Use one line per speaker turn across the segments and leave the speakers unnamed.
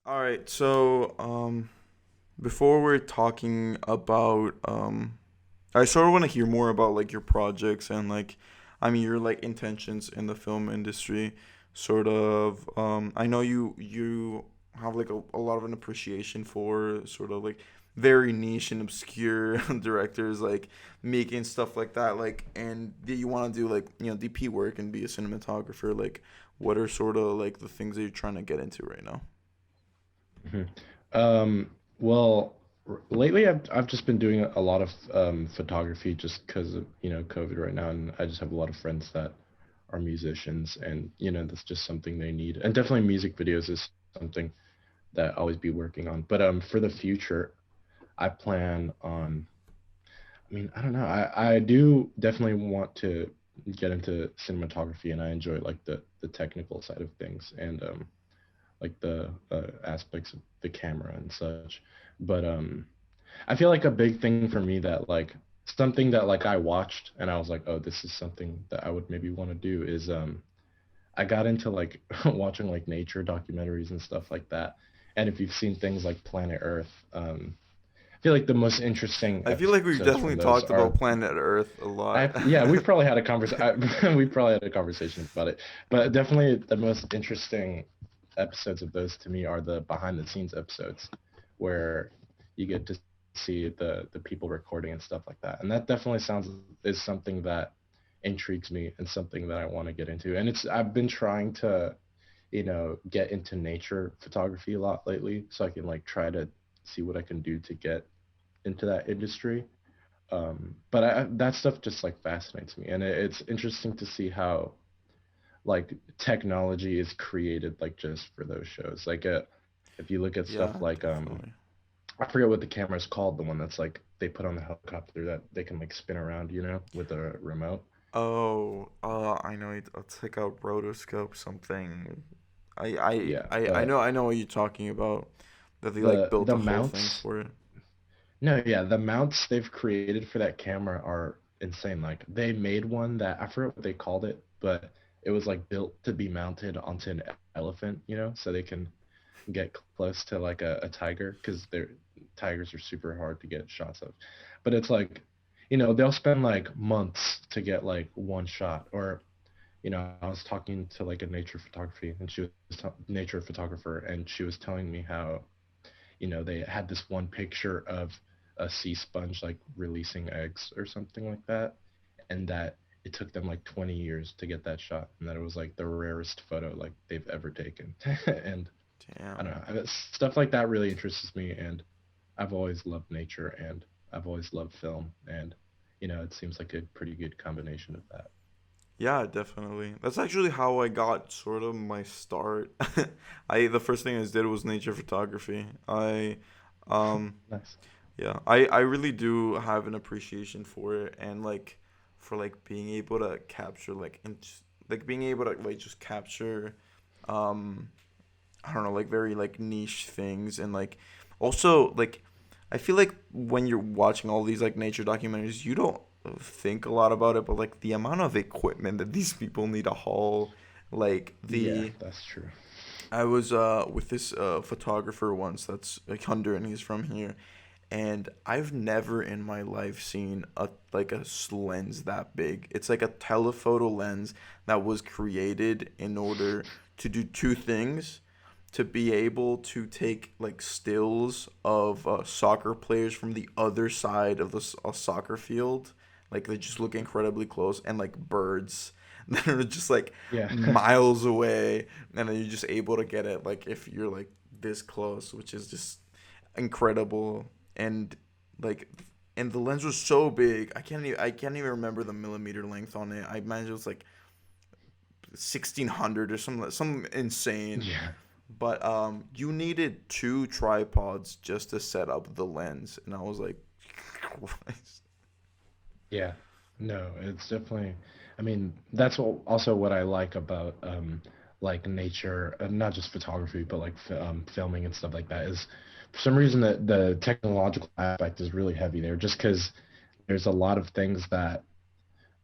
All right, so before we're talking about I sort of want to hear more about like your projects and like I mean your like intentions in the film industry. Sort of I know you have like a lot of an appreciation for sort of like very niche and obscure directors like making stuff like that like and that you want to do like DP work and be a cinematographer like what are sort of like the things that you're trying to get into right now?
Mhm. Well, lately I've just been doing a lot of photography just because of COVID right now, and I just have a lot of friends that are musicians, and that's just something they need. And definitely music videos is something that I'll always be working on. But for the future, I plan on. I mean, I don't know. I do definitely want to get into cinematography, and I enjoy like the technical side of things, and like the aspects of the camera and such. But I feel like a big thing for me that like something that like I watched and I was like, oh, this is something that I would maybe want to do is I got into like watching like nature documentaries and stuff like that. And if you've seen things like Planet Earth, I feel like the most interesting
I feel like we've
episodes
definitely
from those
talked
are
about Planet Earth a lot.
yeah, we've probably had a we've probably had a conversation about it, but definitely the most interesting episodes of those to me are the behind the scenes episodes, where you get to see the people recording and stuff like that, and that definitely sounds is something that intrigues me and something that I want to get into, and it's I've been trying to get into nature photography a lot lately, so I can like try to see what I can do to get into that industry. But that stuff just like fascinates me, and it's interesting to see how like technology is created like just for those shows. Like if you look at stuff
Yeah,
like
definitely.
I forget what the camera is called, the one that's like they put on the helicopter that they can like spin around, with a remote.
Oh, I know it's like a rotoscope something.
Yeah,
I know what you're talking about. That they like built
the
a whole thing
mounts.
for it.
No, yeah, the mounts they've created for that camera are insane. Like they made one that I forget what they called it, but it was like built to be mounted onto an elephant, so they can get close to like a tiger because they're tigers are super hard to get shots of. But it's like, they'll spend like months to get like one shot. Or, I was talking to like a nature photographer, and she was telling me how they had this one picture of a sea sponge like releasing eggs or something like that, and that it took them like 20 years to get that shot, and that it was like the rarest photo like they've ever taken. And I don't
Damn.
know, stuff like that really interests me, and I've always loved nature, and I've always loved film, and it seems like a pretty good combination of that.
Yeah, definitely. That's actually how I got sort of my start. I the first thing I did was nature photography. Um,
Nice.
I really do have an appreciation for it and like for like being able to capture like being able to like just capture um I don't know, like very like niche things and like also like I feel like when you're watching all these like nature documentaries, you don't think a lot about it, but like the amount of equipment that these people need to haul, like
Yeah,
the
that's true.
I was with this photographer once that's like Hunter and he's from here and I've never in my life seen a like a lens that big. It's like a telephoto lens that was created in order to do two things: to be able to take like stills of soccer players from the other side of the soccer field, like they just look incredibly close, and like birds that are just like
Yeah.
miles away, and then you're just able to get it like if you're like this close, which is just incredible and like and the lens was so big I can't even remember the millimeter length on it. I imagine it was like 1600 or some insane,
Yeah.
but you needed two tripods just to set up the lens and I was like Christ.
Yeah, no, it's definitely. I mean, that's also what I like about like nature, not just photography, but like filming and stuff like that. Is for some reason the technological aspect is really heavy there, just because there's a lot of things that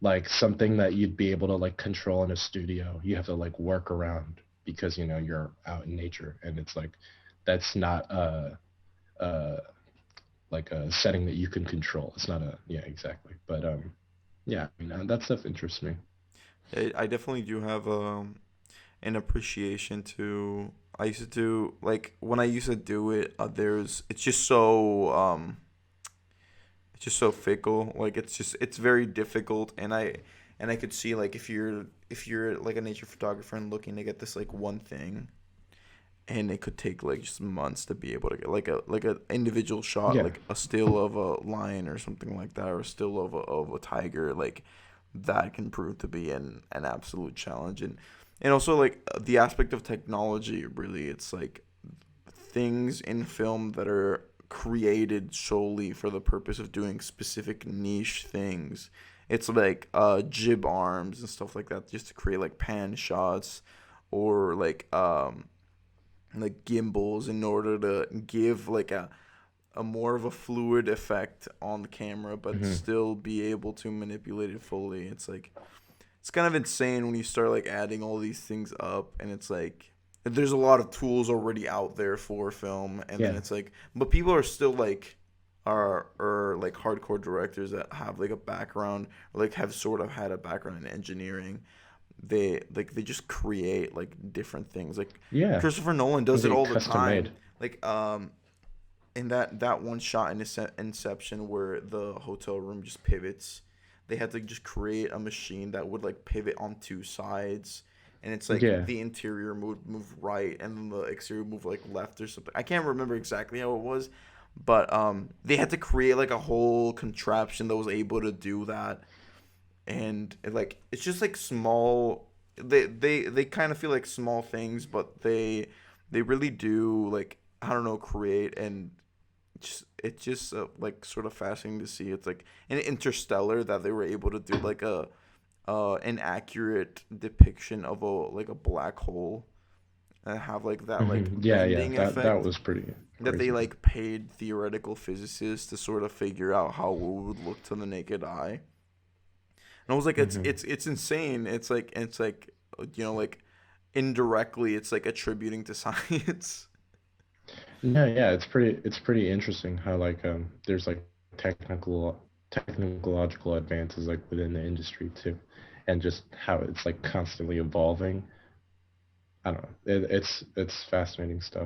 like something that you'd be able to like control in a studio, you have to like work around because you're out in nature, and it's like that's not uh like a setting that you can control. It's not a yeah, exactly. But yeah, I mean, that stuff interests me.
I definitely do have an appreciation to. I used to do like when I used to do it. There's it's just so fickle. Like it's very difficult, and I could see like if you're like a nature photographer and looking to get this like one thing, and it could take like just months to be able to get like a individual shot,
Yeah.
like a still of a lion or something like that, or a still of a tiger, like that can prove to be an absolute challenge. And also like the aspect of technology, really, it's like things in film that are created solely for the purpose of doing specific niche things. It's like jib arms and stuff like that, just to create like pan shots, or like gimbals in order to give like a more of a fluid effect on the camera, but
Hmm.
still be able to manipulate it fully. It's like it's kind of insane when you start like adding all these things up, and it's like there's a lot of tools already out there for film, and then
Yeah.
it's like, but people are still like are like hardcore directors that have like a background, or like have sort of had a background in engineering. They just create like different things. Like
Yeah.
Christopher Nolan
Things
does
that
it
get
all the
custom
time.
made.
Like in that one shot in Inception where the hotel room just pivots, they had to just create a machine that would like pivot on two sides, and it's like
Yeah.
the interior would move right and then the exterior would move like left or something. I can't remember exactly how it was, but they had to create like a whole contraption that was able to do that. And like it's just like small, they kind of feel like small things, but they really do, like, I don't know, create. And it's just like sort of fascinating to see. It's like in Interstellar that they were able to do like a an accurate depiction of a like a black hole, and have like that like
Hmm. Yeah, yeah.
bending
That
effect
was pretty
that they
crazy.
like paid theoretical physicists to sort of figure out how it would look to the naked eye. And I was like,
Hmm.
it's insane. It's like like indirectly it's like attributing to science.
No, yeah, it's pretty interesting how like there's like technological advances like within the industry too, and just how it's like constantly evolving. I don't know. It's fascinating stuff.